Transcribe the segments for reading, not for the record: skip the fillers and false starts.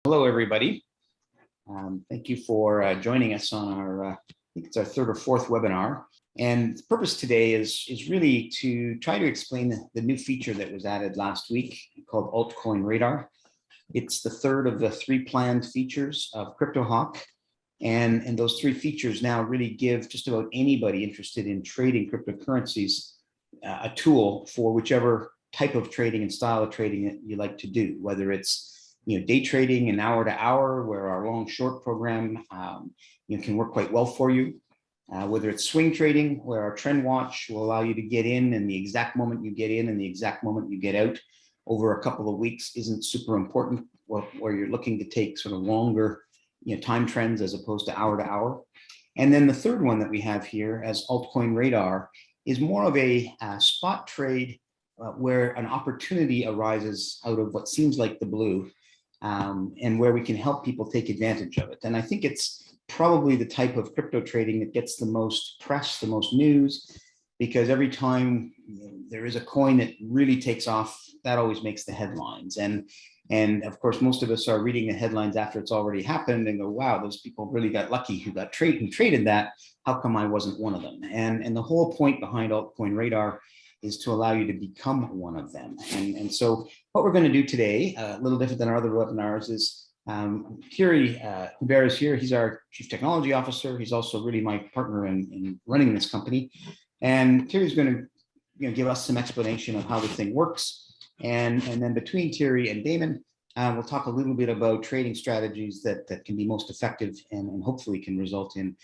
Hello, everybody. Thank you for joining us on our, I think it's our third or fourth webinar. And the purpose today is really to try to explain the new feature that was added last week called AltCoin Radar. It's the third of the three planned features of CryptoHawk. And those three features now really give just about anybody interested in trading cryptocurrencies a tool for whichever type of trading and style of trading that you like to do, whether it's day trading and hour to hour, where our long short program can work quite well for you. Whether it's swing trading, where our trend watch will allow you to get in, and the exact moment you get in and the exact moment you get out over a couple of weeks isn't super important, where you're looking to take sort of longer time trends as opposed to hour. And then the third one that we have here as AltCoin Radar is more of a spot trade where an opportunity arises out of what seems like the blue. And where we can help people take advantage of it. And I think it's probably the type of crypto trading that gets the most press, the most news, because every time there is a coin that really takes off, that always makes the headlines. And of course, most of us are reading the headlines after it's already happened and go, wow, those people really got lucky who traded that. How come I wasn't one of them? And the whole point behind AltCoin Radar is to allow you to become one of them. And so what we're going to do today, a little different than our other webinars, is Thierry Hubert is here. He's our Chief Technology Officer. He's also really my partner in running this company. And Thierry's going to give us some explanation of how the thing works. And then between Thierry and Damon, we'll talk a little bit about trading strategies that can be most effective and hopefully can result in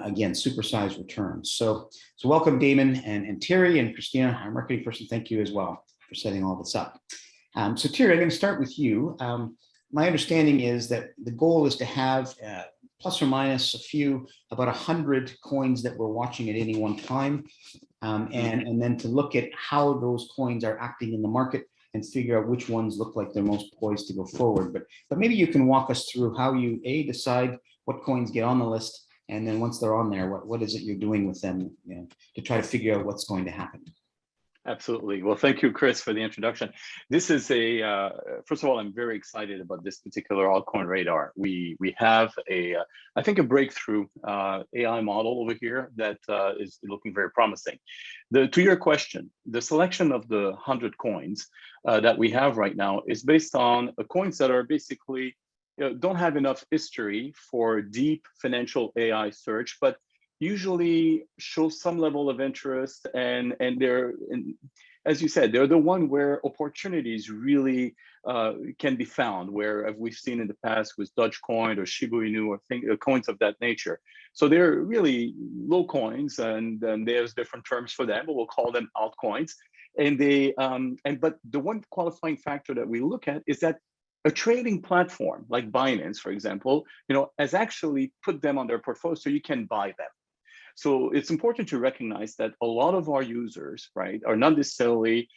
again, supersized returns. So welcome, Damon and Thierry, and Christina, our marketing person. Thank you as well for setting all this up. So Thierry, I'm going to start with you. My understanding is that the goal is to have plus or minus about 100 coins that we're watching at any one time, and then to look at how those coins are acting in the market and figure out which ones look like they're most poised to go forward. But maybe you can walk us through how you decide what coins get on the list. And then once they're on there, what is it you're doing with them to try to figure out what's going to happen? Absolutely. Well, thank you, Chris, for the introduction. This is first of all, I'm very excited about this particular AltCoin Radar. We have I think a breakthrough AI model over here that is looking very promising. To your question, the selection of the 100 coins that we have right now is based on coins that are basically don't have enough history for deep financial AI search, but usually show some level of interest, and they're, as you said, they're the one where opportunities really can be found, where we've seen in the past with Dogecoin or Shiba Inu or coins of that nature. So they're really low coins, and there's different terms for them, but we'll call them altcoins. And but the one qualifying factor that we look at is that a trading platform like Binance, for example, has actually put them on their portfolio so you can buy them. So it's important to recognize that a lot of our users, right, are not necessarily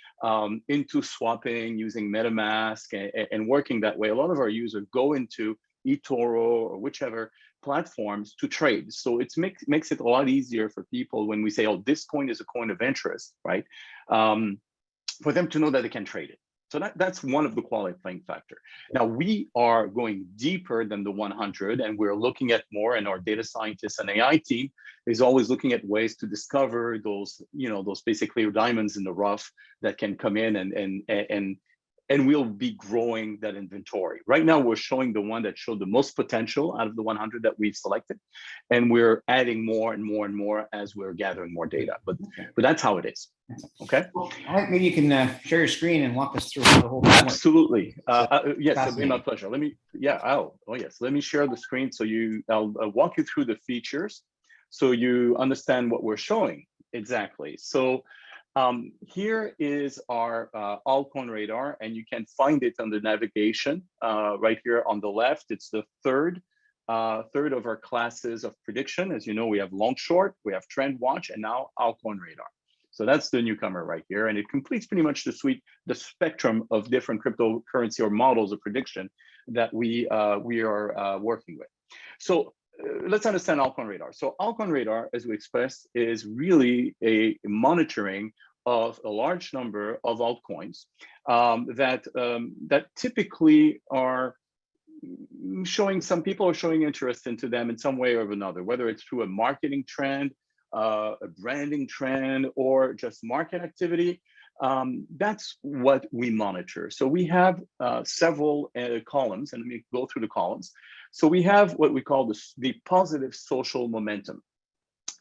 into swapping using MetaMask and working that way. A lot of our users go into eToro or whichever platforms to trade. So it makes it a lot easier for people when we say, oh, this coin is a coin of interest, right, for them to know that they can trade it. So that's one of the qualifying factors. Now, we are going deeper than the 100, and we're looking at more, and our data scientists and AI team is always looking at ways to discover those, those basically diamonds in the rough that can come in, and we'll be growing that inventory. Right now, we're showing the one that showed the most potential out of the 100 that we've selected, and we're adding more and more and more as we're gathering more data. But that's how it is. Okay. Well, maybe you can share your screen and walk us through the whole thing. Absolutely. Yes, it'll be my pleasure. Let me. Yeah. Oh yes. Let me share the screen so I'll walk you through the features, so you understand what we're showing exactly. So. Here is our AltCoin Radar, and you can find it on the navigation right here on the left. It's the third of our classes of prediction. As you know, we have long short, we have trend watch, and now AltCoin Radar. So that's the newcomer right here, and it completes pretty much the spectrum of different cryptocurrency or models of prediction that we are working with. So let's understand AltCoin Radar. So AltCoin Radar, as we expressed, is really a monitoring of a large number of altcoins that typically are showing, some people are showing interest into them in some way or another, whether it's through a marketing trend, a branding trend, or just market activity. That's what we monitor. So we have several columns, and let me go through the columns. So we have what we call the positive social momentum.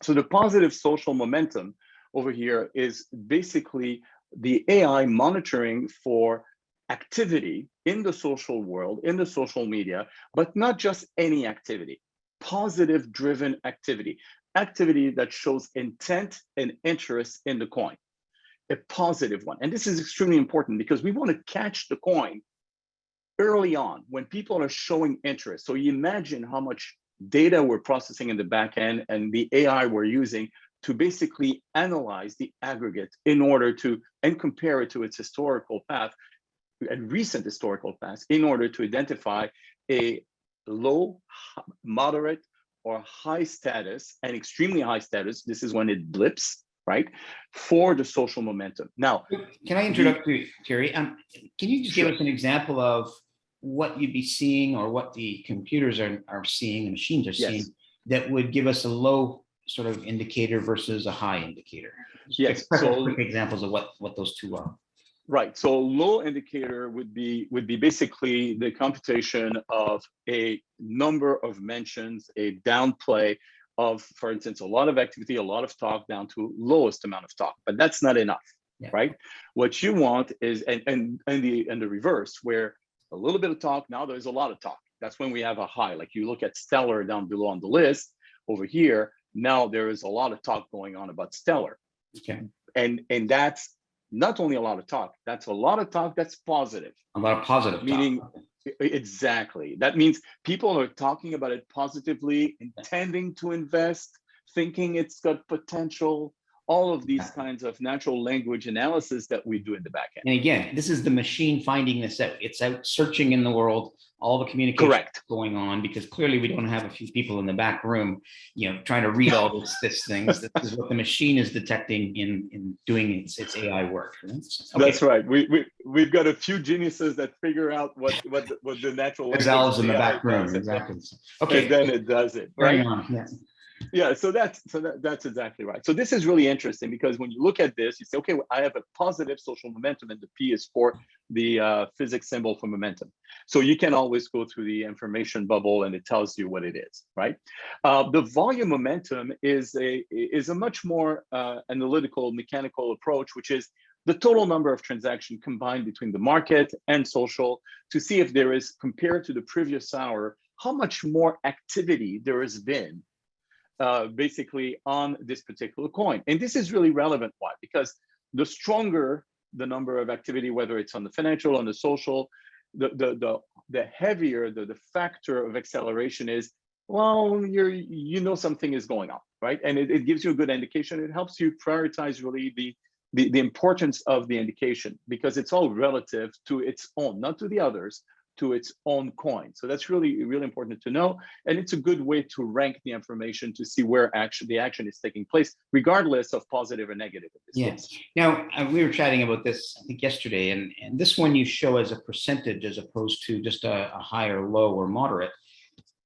So the positive social momentum over here is basically the AI monitoring for activity in the social world, in the social media, but not just any activity, positive driven activity, activity that shows intent and interest in the coin, a positive one. And this is extremely important because we want to catch the coin early on when people are showing interest. So you imagine how much data we're processing in the back end and the AI we're using to basically analyze the aggregate in order to, and compare it to its historical path and recent historical paths in order to identify a low, moderate, or high status, and extremely high status. This is when it blips, right? For the social momentum. Now, can I interrupt you, Thierry? Can you just give us an example of what you'd be seeing or what the computers are seeing, the machines are seeing, that would give us a low sort of indicator versus a high indicator? Yes. So quick examples of what those two are. Right. So low indicator would be basically the computation of a number of mentions, a downplay of, for instance, a lot of activity, a lot of talk down to lowest amount of talk, but that's not enough, right? What you want is, and the reverse, where a little bit of talk, now there's a lot of talk. That's when we have a high. Like you look at Stellar down below on the list over here, now there is a lot of talk going on about Stellar. Okay. And that's not only a lot of talk, that's a lot of talk that's positive. A lot of positive meaning talk. Exactly. That means people are talking about it positively, intending to invest, thinking it's got potential, all of these kinds of natural language analysis that we do in the back end. And again, this is the machine finding this out. It's out searching in the world, all the communication going on, because clearly we don't have a few people in the back room, trying to read all this things. This is what the machine is detecting in doing its AI work. Right? Okay. That's right. We've got a few geniuses that figure out what the natural language in the back room. Exactly. Okay. And then it does it. Right. Yeah, so that's exactly right. So this is really interesting because when you look at this, you say, okay, I have a positive social momentum, and the P is for the physics symbol for momentum. So you can always go through the information bubble, and it tells you what it is, right? The volume momentum is a much more analytical, mechanical approach, which is the total number of transactions combined between the market and social to see if there is, compared to the previous hour, how much more activity there has been basically on this particular coin. And this is really relevant. Why? Because the stronger the number of activity, whether it's on the financial, on the social, the heavier the factor of acceleration is, well, something is going on, right? And it gives you a good indication. It helps you prioritize really the importance of the indication, because it's all relative to its own, not to the others, to its own coin. So that's really, really important to know. And it's a good way to rank the information to see where the action is taking place, regardless of positive or negative. Yes. Now, we were chatting about this, I think, yesterday, and this one you show as a percentage as opposed to just a high or low or moderate.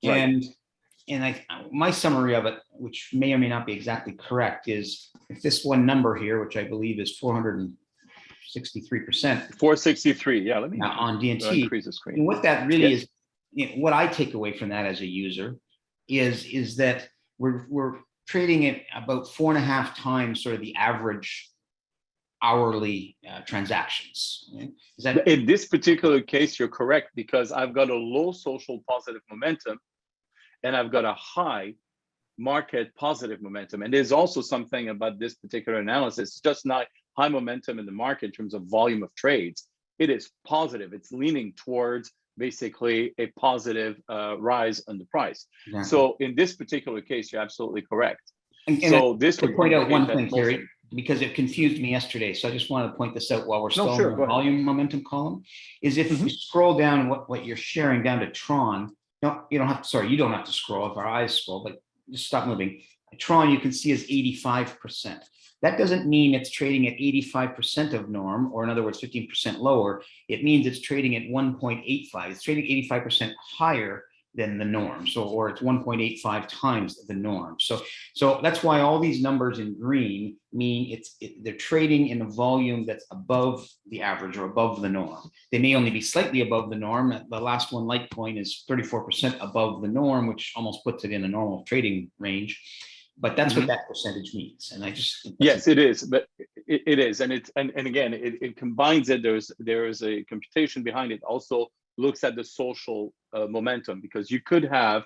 Right. And my summary of it, which may or may not be exactly correct, is if this one number here, which I believe is 463%. 463, yeah. Let me on DNT. Increase the screen. And what that really is, what I take away from that as a user is that we're trading it about 4.5 times sort of the average hourly transactions. Right? Is that in this particular case? You're correct, because I've got a low social positive momentum, and I've got a high market positive momentum. And there's also something about this particular analysis. It's just not high momentum in the market in terms of volume of trades. It is positive. It's leaning towards basically a positive rise in the price. Exactly. So in this particular case, you're absolutely correct. And so this would point out one thing, Thierry, because it confused me yesterday. So I just wanted to point this out while we're still in the volume momentum column, is if you scroll down what you're sharing down to Tron, no, you don't have to, sorry, you don't have to scroll if our eyes scroll, but just stop moving. Tron, you can see, is 85%. That doesn't mean it's trading at 85% of norm, or in other words, 15% lower. It means it's trading at 1.85. It's trading 85% higher than the norm. So, or it's 1.85 times the norm. So that's why all these numbers in green mean they're trading in a volume that's above the average or above the norm. They may only be slightly above the norm. The last one, Litecoin, is 34% above the norm, which almost puts it in a normal trading range. But that's what that percentage means. And I just think yes, it is. But it is, and again, it combines it. There is a computation behind it. Also looks at the social momentum, because you could have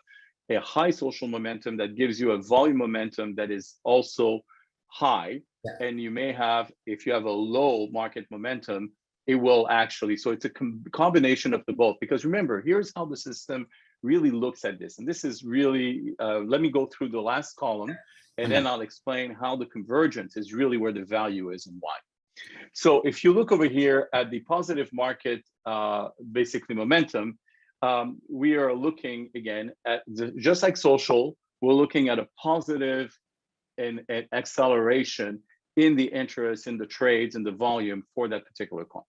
a high social momentum that gives you a volume momentum that is also high, and you may have, if you have a low market momentum, it will actually, so it's a combination of the both. Because remember, here's how the system really looks at this, and this is really, let me go through the last column, and then I'll explain how the convergence is really where the value is and why. So if you look over here at the positive market, basically momentum, we are looking again at just like social, we're looking at a positive and acceleration in the interest, in the trades, and the volume for that particular coin.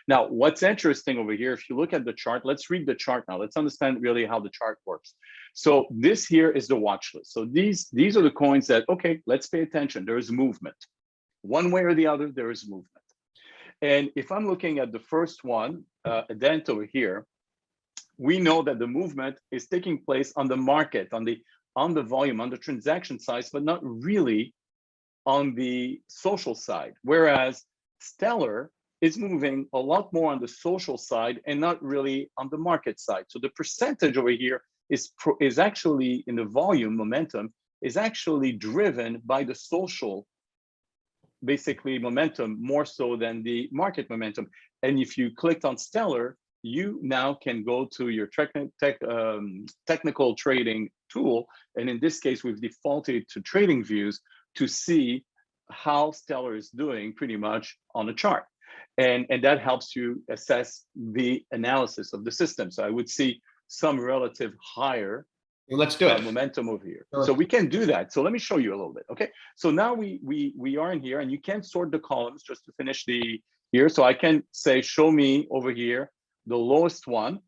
Now, what's interesting over here, if you look at the chart, let's read the chart now. Let's understand really how the chart works. So this here is the watch list. So these are the coins that, okay, let's pay attention. There is movement. One way or the other, there is movement. And if I'm looking at the first one, Dent over here, we know that the movement is taking place on the market, on the volume, on the transaction size, but not really on the social side. Whereas Stellar is moving a lot more on the social side and not really on the market side. So the percentage over here is actually, in the volume momentum, is actually driven by the social, basically, momentum more so than the market momentum. And if you clicked on Stellar, you now can go to your technical trading tool. And in this case, we've defaulted to trading views to see how Stellar is doing pretty much on a chart. And that helps you assess the analysis of the system. So I would see some relative higher let's do it. Momentum over here. So we can do that. So let me show you a little bit. Okay. So now we are in here, and you can sort the columns just to finish here. So I can say, show me over here the lowest one.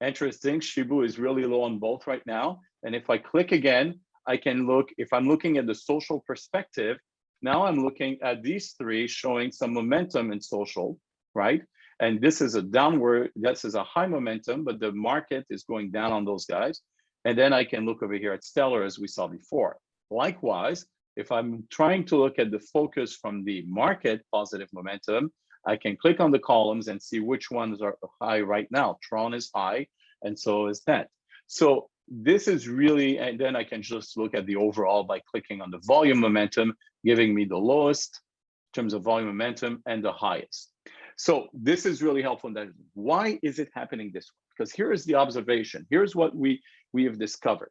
Interesting. Shibu is really low on both right now. And if I click again, I can look, if I'm looking at the social perspective, now I'm looking at these three showing some momentum in social, right? And this is a downward, this is a high momentum, but the market is going down on those guys. And then I can look over here at Stellar, as we saw before. Likewise, if I'm trying to look at the focus from the market positive momentum, I can click on the columns and see which ones are high right now. Tron is high, and so is that. So this is really, and then I can just look at the overall by clicking on the volume momentum, giving me the lowest in terms of volume momentum and the highest. So this is really helpful. That why is it happening this way? Because here is the observation. Here's what we have discovered.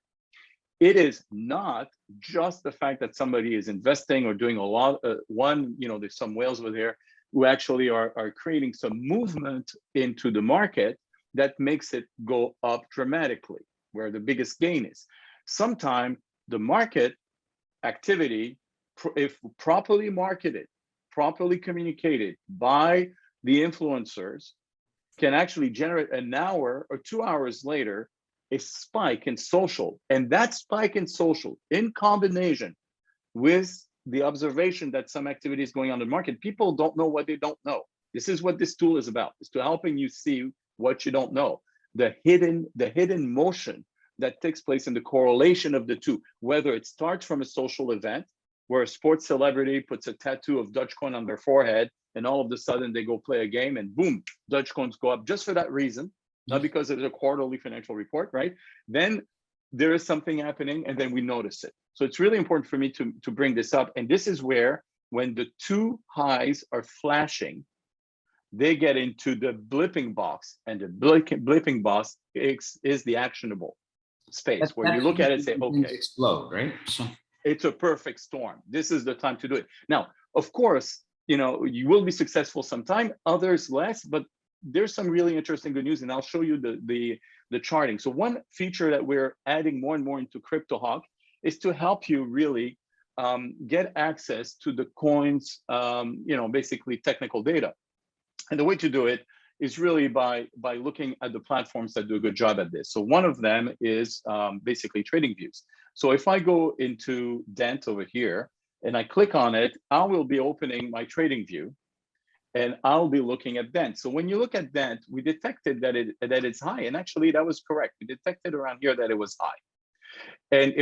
It is not just the fact that somebody is investing or doing a lot. There's some whales over there who actually are creating some movement into the market that makes it go up dramatically, where the biggest gain is. Sometimes the market activity, if properly marketed, properly communicated by the influencers, can actually generate an hour or 2 hours later a spike in social. And that spike in social, in combination with the observation that some activity is going on in the market, people don't know what they don't know. This is what this tool is about, is to helping you see what you don't know. The hidden motion that takes place in the correlation of the two, whether it starts from a social event where a sports celebrity puts a tattoo of Dogecoin on their forehead, and all of a sudden they go play a game and boom, Dogecoins go up just for that reason, not because it's a quarterly financial report, right? Then there is something happening, and then we notice it. So it's really important for me to bring this up. And this is where, when the two highs are flashing, they get into the blipping box, and the blipping box is the actionable space where you look at it and say, okay, explode, right? So it's a perfect storm. This is the time to do it. Now, of course, you will be successful sometime, others less, but there's some really interesting good news, and I'll show you the charting. So one feature that we're adding more and more into CryptoHawk is to help you really get access to the coins, basically technical data. And the way to do it is really by looking at the platforms that do a good job at this. So one of them is basically trading views. So if I go into Dent over here and I click on it, I will be opening my trading view and I'll be looking at Dent. So when you look at Dent, we detected that it's high, and actually that was correct. We detected around here that it was high. And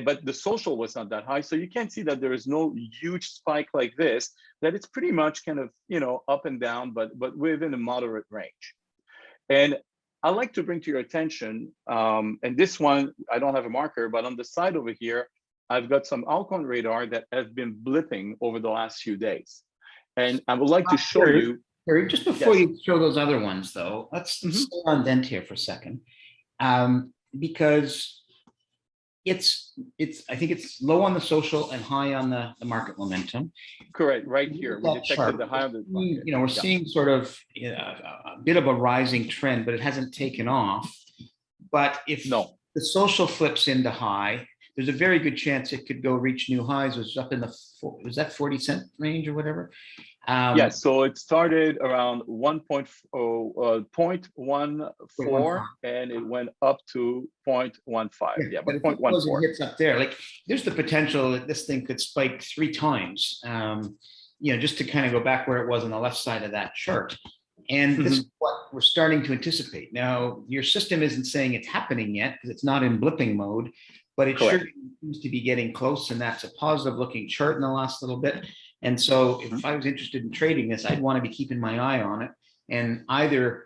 but the social was not that high. So you can see that there is no huge spike like this, that it's pretty much kind of, up and down, but within a moderate range. And I like to bring to your attention, and this one, I don't have a marker, but on the side over here, I've got some AltCoin Radar that have been blipping over the last few days. And I would like to show you. Terry, just before you show those other ones though, let's stay on Dent here for a second. Because I think it's low on the social and high on the market momentum. Correct, right here. We detected the high of the market. We're seeing sort of a bit of a rising trend, but it hasn't taken off. But if the social flips into high, there's a very good chance it could go reach new highs. It was up in the, was that 40-cent range or whatever? Yes, so it started around 0.14 and it went up to 0.15. Yeah, but 0.14. Hits up there. Like there's the potential that this thing could spike 3 times. Just to kind of go back where it was on the left side of that chart. And this is what we're starting to anticipate. Now, your system isn't saying it's happening yet because it's not in blipping mode, but it sure seems to be getting close, and that's a positive looking chart in the last little bit. And so if I was interested in trading this, I'd want to be keeping my eye on it. And either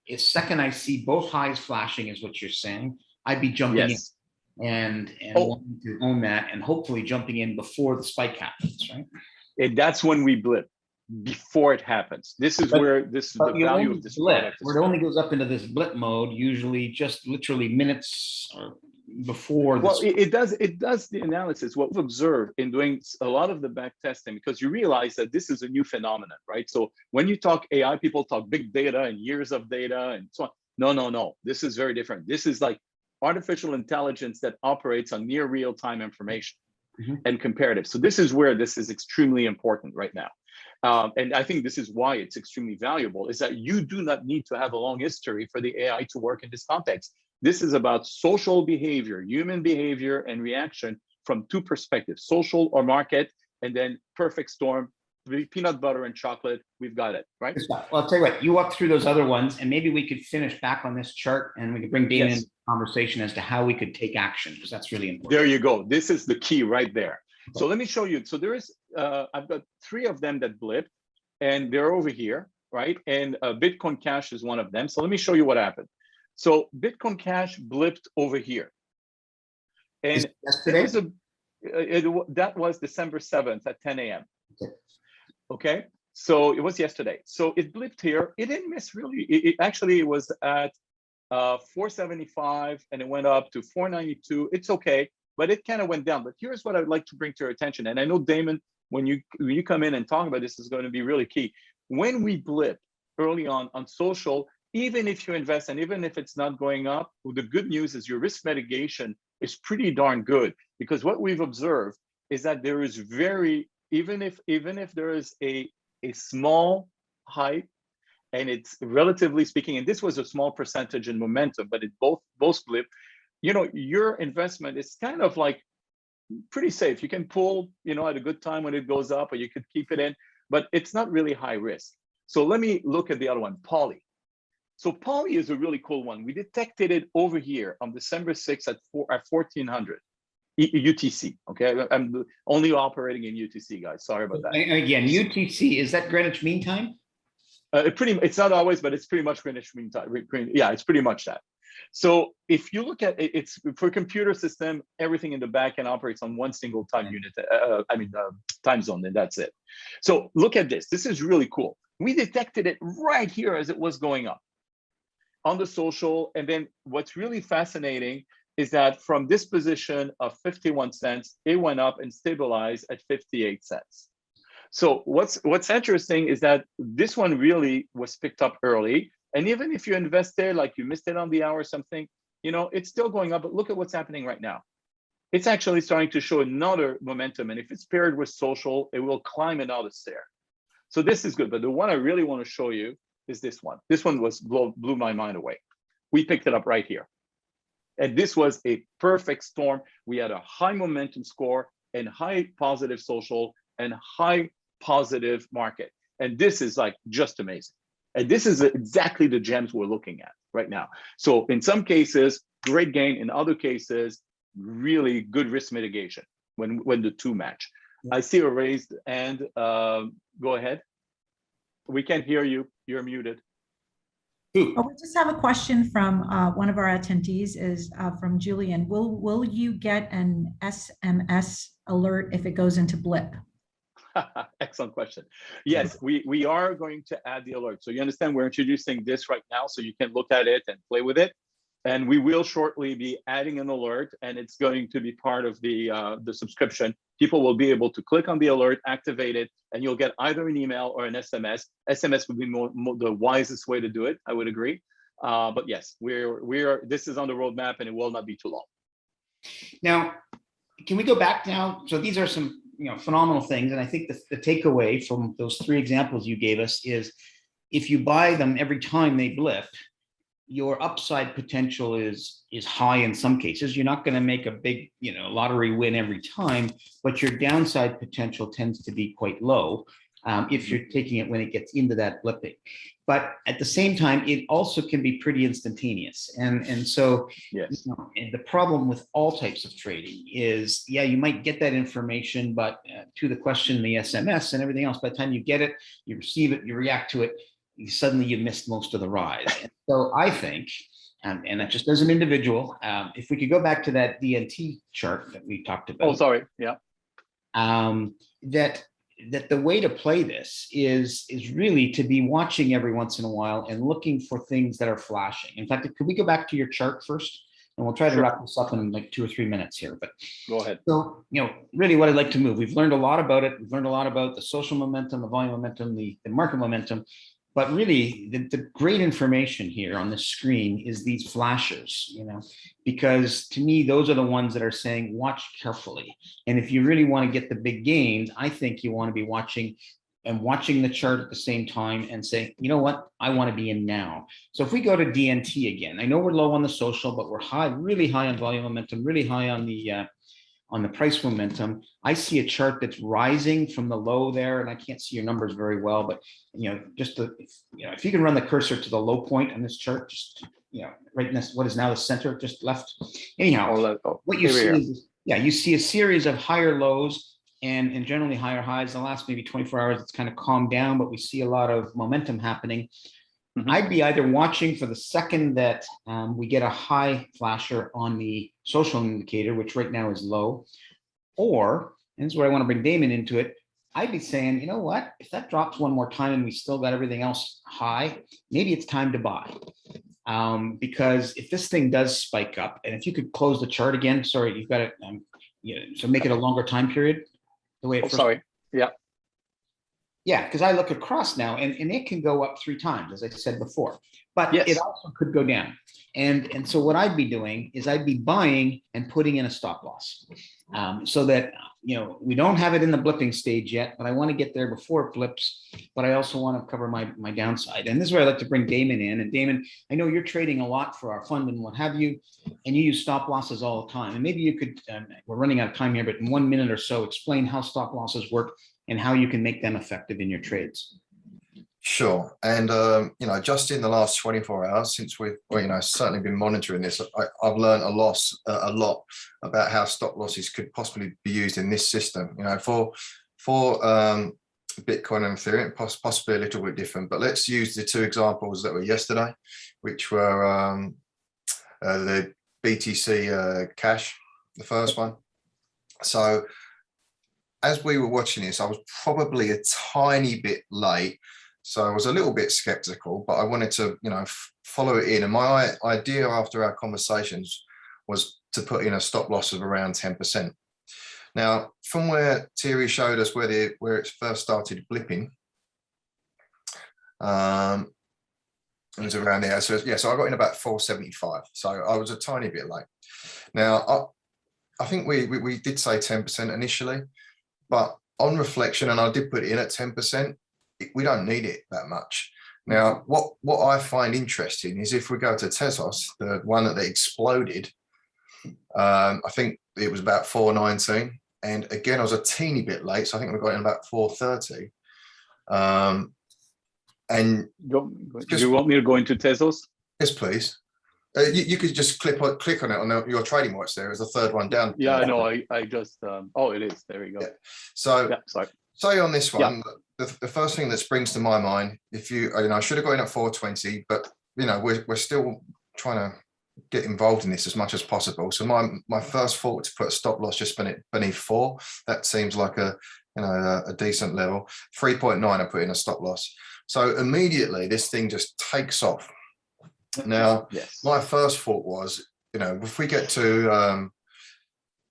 the second I see both highs flashing is what you're saying, I'd be jumping in and wanting to own that, and hopefully jumping in before the spike happens, right? And that's when we blip, before it happens. This is where the value of this product is. Where it only goes up into this blip mode, usually just literally minutes or before. Well, it does the analysis. What we've observed in doing a lot of the back testing, because you realize that this is a new phenomenon, right? So when you talk AI, people talk big data and years of data and so on. No. This is very different. This is like artificial intelligence that operates on near real-time information and comparative. So this is where this is extremely important right now. And I think this is why it's extremely valuable, is that you do not need to have a long history for the AI to work in this context. This is about social behavior, human behavior and reaction from 2 perspectives, social or market, and then perfect storm, peanut butter and chocolate, we've got it, right? Well, I'll tell you what, you walk through those other ones, and maybe we could finish back on this chart and we could bring Dana into the conversation as to how we could take action, because that's really important. There you go. This is the key right there. Okay. So let me show you. So there is, I've got 3 of them that blip, and they're over here, right? And Bitcoin Cash is one of them. So let me show you what happened. So Bitcoin Cash blipped over here. And that was December 7th at 10 a.m. Okay, so it was yesterday. So it blipped here. It didn't miss really. It actually was at 475 and it went up to 492. It's okay, but it kind of went down. But here's what I'd like to bring to your attention. And I know, Damon, when you come in and talk about this is going to be really key. When we blip early on social, even if you invest and even if it's not going up, well, the good news is your risk mitigation is pretty darn good, because what we've observed is that there is even if there is a small hype, and it's relatively speaking, and this was a small percentage in momentum, but it both blip, your investment is kind of like pretty safe. You can pull, at a good time when it goes up, or you could keep it in, but it's not really high risk. So let me look at the other one, Poly. So Poly is a really cool one. We detected it over here on December 6th at 1400 UTC. Okay, I'm only operating in UTC, guys. Sorry about that. And again, UTC, is that Greenwich Mean Time? It's not always, but it's pretty much Greenwich Mean Time. Yeah, it's pretty much that. So if you look at it, it's for computer system, everything in the back end operates on one single time unit. Time zone, and that's it. So look at this. This is really cool. We detected it right here as it was going up on the social. And then what's really fascinating is that from this position of 51 cents, it went up and stabilized at 58 cents. So what's interesting is that this one really was picked up early. And even if you invest there, like you missed it on the hour or something, it's still going up. But look at what's happening right now. it's actually starting to show another momentum. And if it's paired with social, it will climb another stair. So this is good. But the one I really want to show you is this one. This one blew my mind away. We picked it up right here. And this was a perfect storm. We had a high momentum score and high positive social and high positive market. And this is like just amazing. And this is exactly the gems we're looking at right now. So in some cases, great gain. In other cases, really good risk mitigation when the two match. I see a raised hand. Go ahead. We can't hear you. You're muted. Oh, we just have a question from one of our attendees, is from Julian. Will you get an SMS alert if it goes into Blip? Excellent question. Yes, we are going to add the alert. So you understand we're introducing this right now, so you can look at it and play with it. And we will shortly be adding an alert, and it's going to be part of the subscription. People will be able to click on the alert, activate it, and you'll get either an email or an SMS. SMS would be more the wisest way to do it, I would agree. But yes, this is on the roadmap, and it will not be too long. Now, can we go back now? So these are some phenomenal things, and I think the takeaway from those three examples you gave us is, if you buy them every time they blip, your upside potential is high in some cases. You're not going to make a big lottery win every time, but your downside potential tends to be quite low if you're taking it when it gets into that blipping. But at the same time, it also can be pretty instantaneous. And so yes. And the problem with all types of trading is, you might get that information, but to the question in the SMS and everything else, by the time you get it, you receive it, you react to it, suddenly you missed most of the rise. And so I think, and that just as an individual, if we could go back to that DNT chart that we talked about. Oh, sorry. Yeah. That the way to play this is really to be watching every once in a while and looking for things that are flashing. In fact, could we go back to your chart first? And we'll try to wrap this up in like 2 or 3 minutes here. But go ahead. So, really what I'd like to move, we've learned a lot about it. We've learned a lot about the social momentum, the volume momentum, the market momentum. But really, the great information here on the screen is these flashers, because to me, those are the ones that are saying, watch carefully. And if you really want to get the big gains, I think you want to be watching the chart at the same time and say, you know what, I want to be in now. So if we go to DNT again, I know we're low on the social, but we're high, really high on volume momentum, really high on the price momentum. I see a chart that's rising from the low there, and I can't see your numbers very well, but if you can run the cursor to the low point on this chart, just right in this, what is now the center, just left. Anyhow, what you see is, you see a series of higher lows and generally higher highs. The last maybe 24 hours, it's kind of calmed down, but we see a lot of momentum happening. Mm-hmm. I'd be either watching for the second that we get a high flasher on the social indicator, which right now is low, or, and this is where I want to bring Damon into it, I'd be saying, you know what, if that drops one more time and we still got everything else high, maybe it's time to buy. Because if this thing does spike up, and if you could close the chart again, sorry, you've got it, so make it a longer time period. The way it first, sorry, yeah. Yeah, because I look across now and it can go up 3 times, as I said before, but yes, it also could go down. And so what I'd be doing is I'd be buying and putting in a stop loss so that, we don't have it in the blipping stage yet, but I want to get there before it blips, but I also want to cover my downside. And this is where I'd like to bring Damon in. And Damon, I know you're trading a lot for our fund and what have you, and you use stop losses all the time. And maybe you could, we're running out of time here, but in 1 minute or so, explain how stop losses work and how you can make them effective in your trades. Sure. And, just in the last 24 hours, since we've, certainly been monitoring this, I've learned a lot about how stop losses could possibly be used in this system, for Bitcoin and Ethereum, possibly a little bit different. But let's use the 2 examples that were yesterday, which were the BTC Cash, the first one. So as we were watching this, I was probably a tiny bit late. So I was a little bit skeptical, but I wanted to, follow it in. And my idea after our conversations was to put in a stop loss of around 10%. Now, from where Thierry showed us where it first started blipping, it was around there. So I got in about 475. So I was a tiny bit late. Now, I think we did say 10% initially, but on reflection, and I did put it in at 10%, we don't need it that much. Now, what I find interesting is if we go to Tesos, the one that exploded, I think it was about 419. And again, I was a teeny bit late, so I think we got in about 430. And Do you want me to go into Tesos? yes, please. You could just click on it on your trading watch. There is the third one down. Yeah, I know. I just oh, it is. There you go. Yeah. So yeah, sorry. say on this one, the first thing that springs to my mind, if I should have got in at 420, but we're still trying to get involved in this as much as possible. So my first thought to put a stop loss just beneath 4. That seems like a decent level. 3.9, I put in a stop loss. So immediately this thing just takes off. Now, my first thought was, if we get to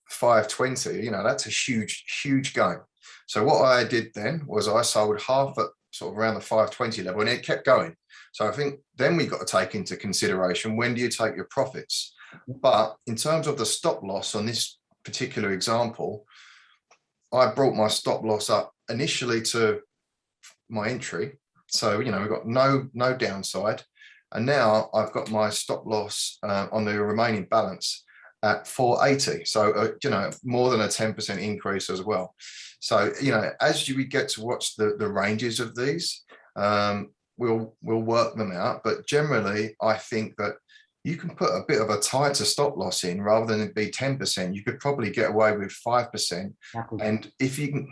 520, that's a huge gain. So what I did then was I sold half at sort of around the 520 level, and it kept going. So I think then we got to take into consideration, when do you take your profits? But in terms of the stop loss on this particular example, I brought my stop loss up initially to my entry. So, we've got no downside. And now I've got my stop loss on the remaining balance at 480. So, more than a 10% increase as well. So, as we get to watch the ranges of these, we'll work them out. But generally, I think that you can put a bit of a tighter stop loss in rather than it be 10%. You could probably get away with 5%. Exactly. And if you can,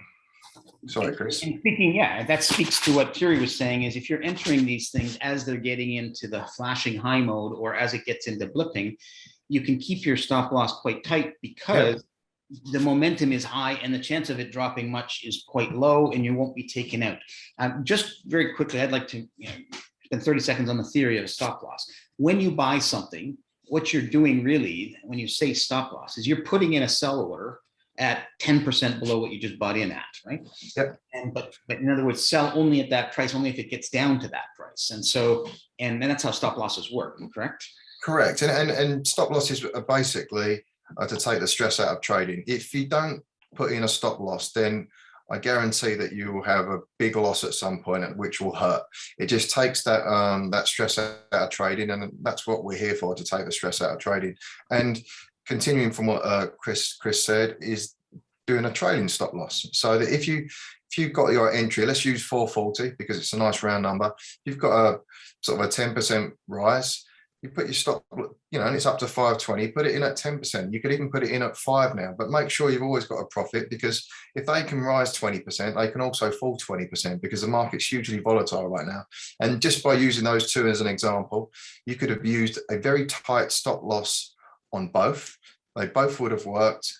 sorry, Chris. And speaking, that speaks to what Thierry was saying, is if you're entering these things as they're getting into the flashing high mode or as it gets into blipping, you can keep your stop loss quite tight because the momentum is high and the chance of it dropping much is quite low, and you won't be taken out. Just very quickly, I'd like to spend 30 seconds on the theory of stop loss. When you buy something, what you're doing really, when you say stop loss, is you're putting in a sell order at 10% below what you just bought in at, right? Yep. But in other words, sell only at that price, only if it gets down to that price. And so, and that's how stop losses work, correct? Correct. And stop losses are basically to take the stress out of trading. If you don't put in a stop loss, then I guarantee that you will have a big loss at some point, which will hurt. It just takes that that stress out of trading, and that's what we're here for, to take the stress out of trading. And continuing from what Chris said, is doing a trading stop loss. So that if you've got your entry, let's use 440 because it's a nice round number. You've got a sort of a 10% rise. You put your stop, and it's up to 520, put it in at 10%. You could even put it in at 5 now, but make sure you've always got a profit, because if they can rise 20%, they can also fall 20% because the market's hugely volatile right now. And just by using those two as an example, you could have used a very tight stop loss on both. They both would have worked,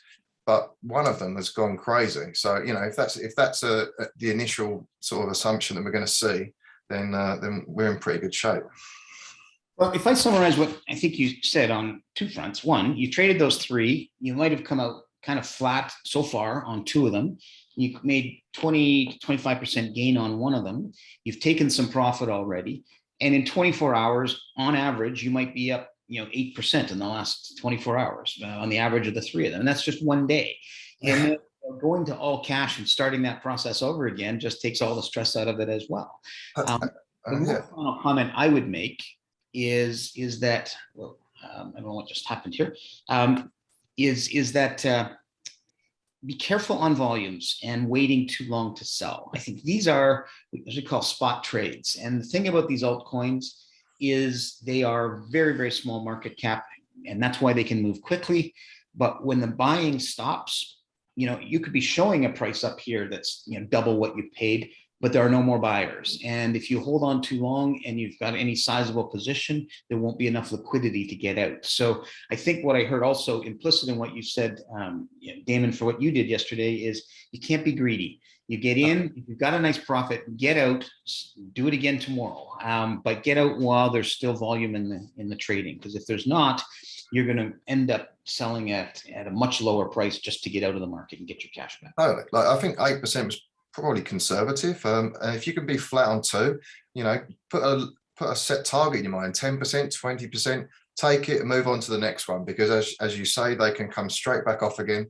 but one of them has gone crazy. So, if that's the initial sort of assumption that we're going to see, then we're in pretty good shape. Well, if I summarize what I think you said on two fronts: one, you traded those 3, you might have come out kind of flat so far on 2 of them. You made 20 to 25% gain on one of them. You've taken some profit already. And in 24 hours, on average, you might be up 8% in the last 24 hours on the average of the 3 of them. And that's just one day. And then going to all cash and starting that process over again just takes all the stress out of it as well. The final comment I would make is that, well, I don't know what just happened here, is that be careful on volumes and waiting too long to sell. I think these are what we call spot trades. And the thing about these altcoins is they are very, very small market cap, and that's why they can move quickly. But when the buying stops, you could be showing a price up here that's double what you paid, but there are no more buyers. And if you hold on too long and you've got any sizable position, there won't be enough liquidity to get out. So I think what I heard also implicit in what you said, Damon, for what you did yesterday, is you can't be greedy. You get in, if you've got a nice profit, get out, do it again tomorrow. But get out while there's still volume in the trading, because if there's not, you're going to end up selling at a much lower price just to get out of the market and get your cash back. Oh, I think 8% was probably conservative. And if you can be flat on 2, put a set target in your mind: 10%, 20%, take it and move on to the next one, because as you say, they can come straight back off again.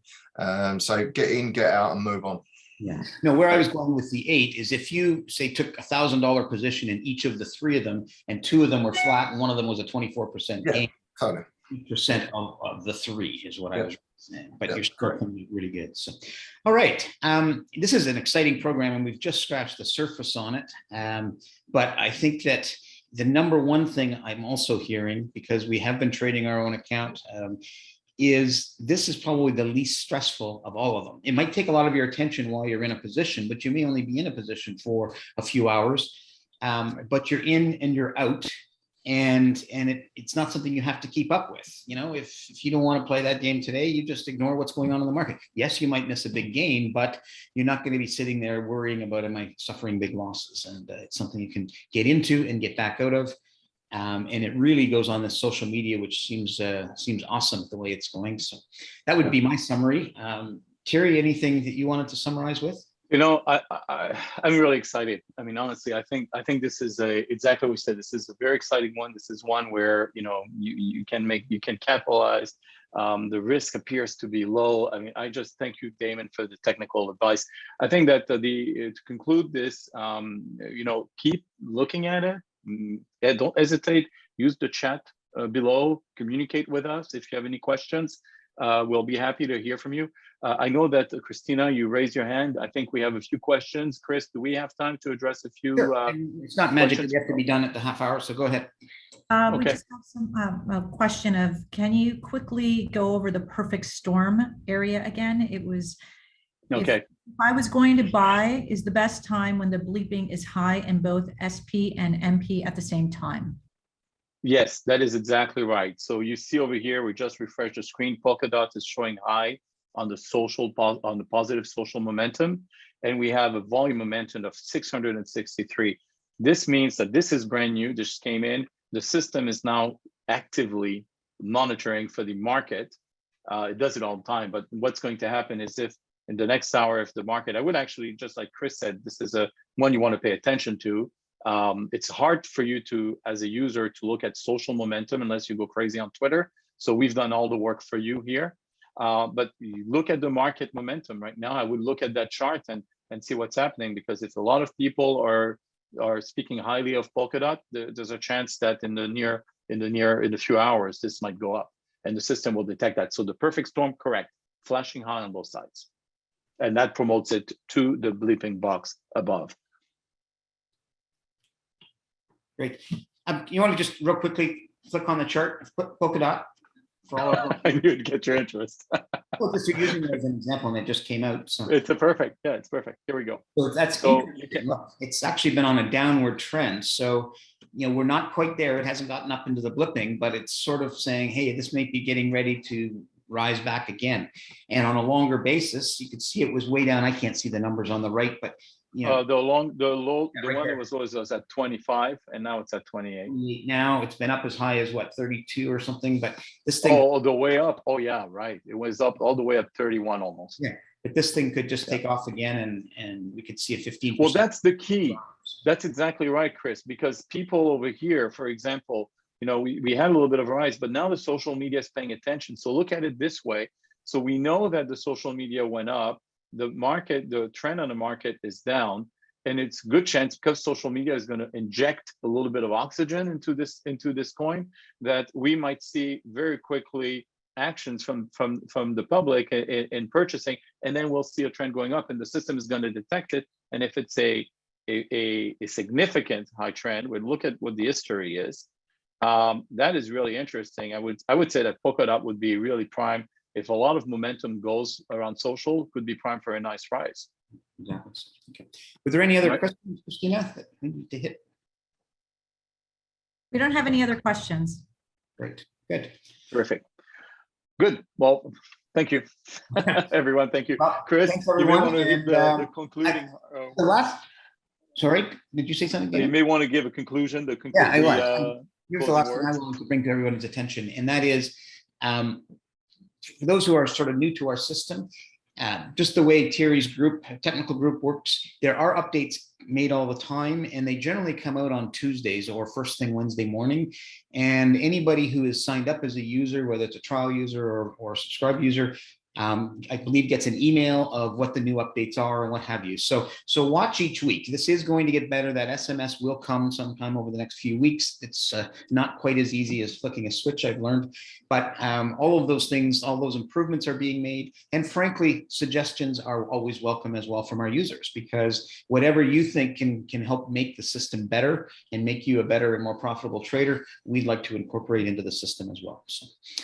So get in, get out, and move on. Yeah. No, where I was going with the 8 is if you say took $1,000 position in each of the 3 of them, and 2 of them were flat, and one of them was a 24% gain. Totally. Percent of the 3 is what I was saying, but you're still correct. going to be really good. So, all right. This is an exciting program, and we've just scratched the surface on it. But I think that the number one thing I'm also hearing, because we have been trading our own account, is this is probably the least stressful of all of them. It might take a lot of your attention while you're in a position, but you may only be in a position for a few hours, but you're in and you're out. And it's not something you have to keep up with. You know, if you don't want to play that game today, you just ignore what's going on in the market. Yes, you might miss a big gain, but you're not going to be sitting there worrying about, am I suffering big losses? And it's something you can get into and get back out of. And it really goes on this social media, which seems awesome the way it's going. So that would be my summary. Thierry, anything that you wanted to summarize with? You know, I'm really excited. I mean, honestly, I think this is exactly what we said. This is a very exciting one. This is one where, you know, you can capitalize. The risk appears to be low. I mean, I just thank you, Damon, for the technical advice. I think that to conclude this, you know, keep looking at it. Don't hesitate. Use the chat below. Communicate with us if you have any questions. We'll be happy to hear from you. I know that Christina, you raised your hand. I think we have a few questions. Chris, do we have time to address a few? Sure. It's not magic. You have to be done at the half hour, so go ahead. We just have some a question of, can you quickly go over the perfect storm area again? It was, okay. If I was going to buy, is the best time when the bleeping is high in both SP and MP at the same time? Yes, that is exactly right. So you see over here, we just refreshed the screen. Polkadot is showing high on the positive social momentum, and we have a volume momentum of 663. This means that this is brand new. This came in. The system is now actively monitoring for the market. It does it all the time, but what's going to happen is if in the next hour, if the market, I would actually, just like Chris said, this is a one you want to pay attention to. It's hard for you to, as a user, to look at social momentum unless you go crazy on Twitter. So we've done all the work for you here. But you look at the market momentum right now. I would look at that chart and see what's happening, because if a lot of people are speaking highly of Polkadot, there's a chance that in a few hours this might go up, and the system will detect that. So the perfect storm, correct, flashing high on both sides, and that promotes it to the bleeping box above. Great. You want to just real quickly click on the chart, Polkadot? For all of I knew it'd get your interest. well, just using it as an example, and it just came out. So it's perfect. Yeah, it's perfect. Here we go. So that's look, it's actually been on a downward trend. So, you know, we're not quite there. It hasn't gotten up into the blipping, but it's sort of saying, hey, this may be getting ready to rise back again. And on a longer basis, you could see it was way down. I can't see the numbers on the right, but you know, the one right that was at 25, and now it's at 28. Now it's been up as high as what, 32 or something, but this thing. Oh, the way up. Oh yeah, right. It was up all the way up 31 almost. Yeah, but this thing could just take off again, and we could see a 15%. Well, that's the key. That's exactly right, Chris, because people over here, for example, you know, we had a little bit of a rise, but now the social media is paying attention. So look at it this way. So we know that the social media went up. The market, the trend on the market is down, and it's good chance, because social media is going to inject a little bit of oxygen into this coin, that we might see very quickly actions from the public in purchasing, and then we'll see a trend going up, and the system is going to detect it. And if it's a significant high trend, we look at what the history is. That is really interesting. I would say that Polkadot would be really prime. If a lot of momentum goes around social, could be prime for a nice rise. Exactly. Okay. Were there any other questions, Christina, that we need to hit? We don't have any other questions. Great. Good. Terrific. Good. Well, thank you, everyone. Thank you, well, Chris. Thanks, you may everyone. want to give the concluding. The last. Sorry, did you say something? You may want to give a conclusion. Yeah, I will. Here's the last thing I want to bring to everybody's attention, and that is, for those who are sort of new to our system, just the way Thierry's group, technical group works, there are updates made all the time, and they generally come out on Tuesdays or first thing Wednesday morning. And anybody who is signed up as a user, whether it's a trial user or a subscribed user, I believe gets an email of what the new updates are and what have you. So watch each week. This is going to get better. That SMS will come sometime over the next few weeks. It's not quite as easy as flicking a switch, I've learned, but all of those things, all those improvements are being made. And frankly, suggestions are always welcome as well from our users, because whatever you think can help make the system better and make you a better and more profitable trader, we'd like to incorporate into the system as well.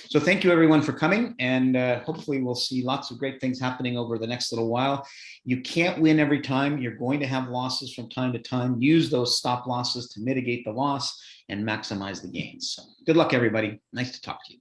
So thank you everyone for coming, and hopefully we'll see lots of great things happening over the next little while. You can't win every time. You're going to have losses from time to time. Use those stop losses to mitigate the loss and maximize the gains. So good luck, everybody. Nice to talk to you.